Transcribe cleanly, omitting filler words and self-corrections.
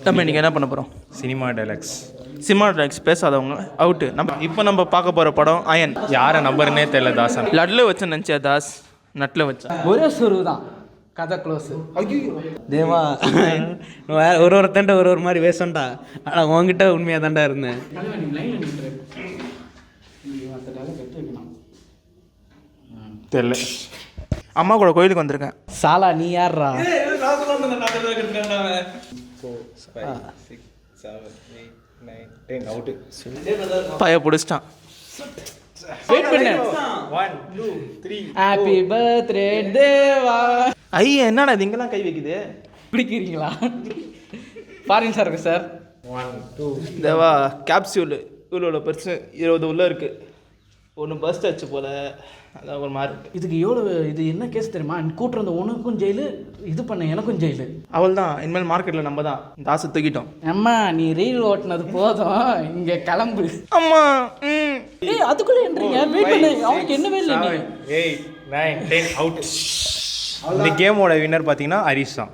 தம்பி நீங்கள் என்ன பண்ண போகிறோம்? Cinema dialogues. சினிமா டைலாக்ஸ் பேசாதவங்க அவுட்டு. நம்ம பார்க்க போகிற படம் அயன். யாரை நம்பர்னே தெரியல தாசன். லட்டில் வச்சேன் நினச்சியா தாஸ்? நட்டில் வச்சேன். ஒரே சொருவு தான், கதை க்ளோஸ். தேவா ஒருத்தன்ட்ட ஒரு மாதிரி பேசண்டா. ஆனால் உங்ககிட்ட உண்மையாக தாண்டா இருந்தேன். தெரியல. அம்மா கூட கோயிலுக்கு வந்திருக்கேன். சாலா நீ யார்ரா? பய பிடிச்சிட்டான். வெயிட் பண்ணு. 1 2 3. ஹாப்பி பர்த்டே தேவா. ஐயா என்னடா இது இங்கெல்லாம் கை வைக்குது? பிடிக்கிறீங்களா? ஃபாரின் சார் இருக்கு சார். 1 2. தேவா கேப்சியூல் இவ்வளோ பெருசு 20 உள்ள இருக்குது. ஒன்று பஸ்ட் ஆச்சு போல், அதான் ஒரு மாதிரி இருக்குது. இதுக்கு இது என்ன கேஸ் தெரியுமா? கூட்டு வந்த உனக்கும் ஜெயிலு, இது பண்ண எனக்கும் ஜெயிலு. அவள் தான் இனிமேல் மார்க்கெட்டில் நம்ம தான் தாசை தூக்கிட்டோம். அம்மா நீ ரீல் ஓட்டினது போதும், இங்கே கிளம்பு. அம்மா ஏய் அதுக்குள்ளே என்றீங்க? வெயிட் பண்ணு, அவனுக்கு என்னவே இல்லை. 8 9 10 அவுட். இந்த கேமோட வின்னர் பார்த்தீங்கன்னா ஹரிஷ் தான்.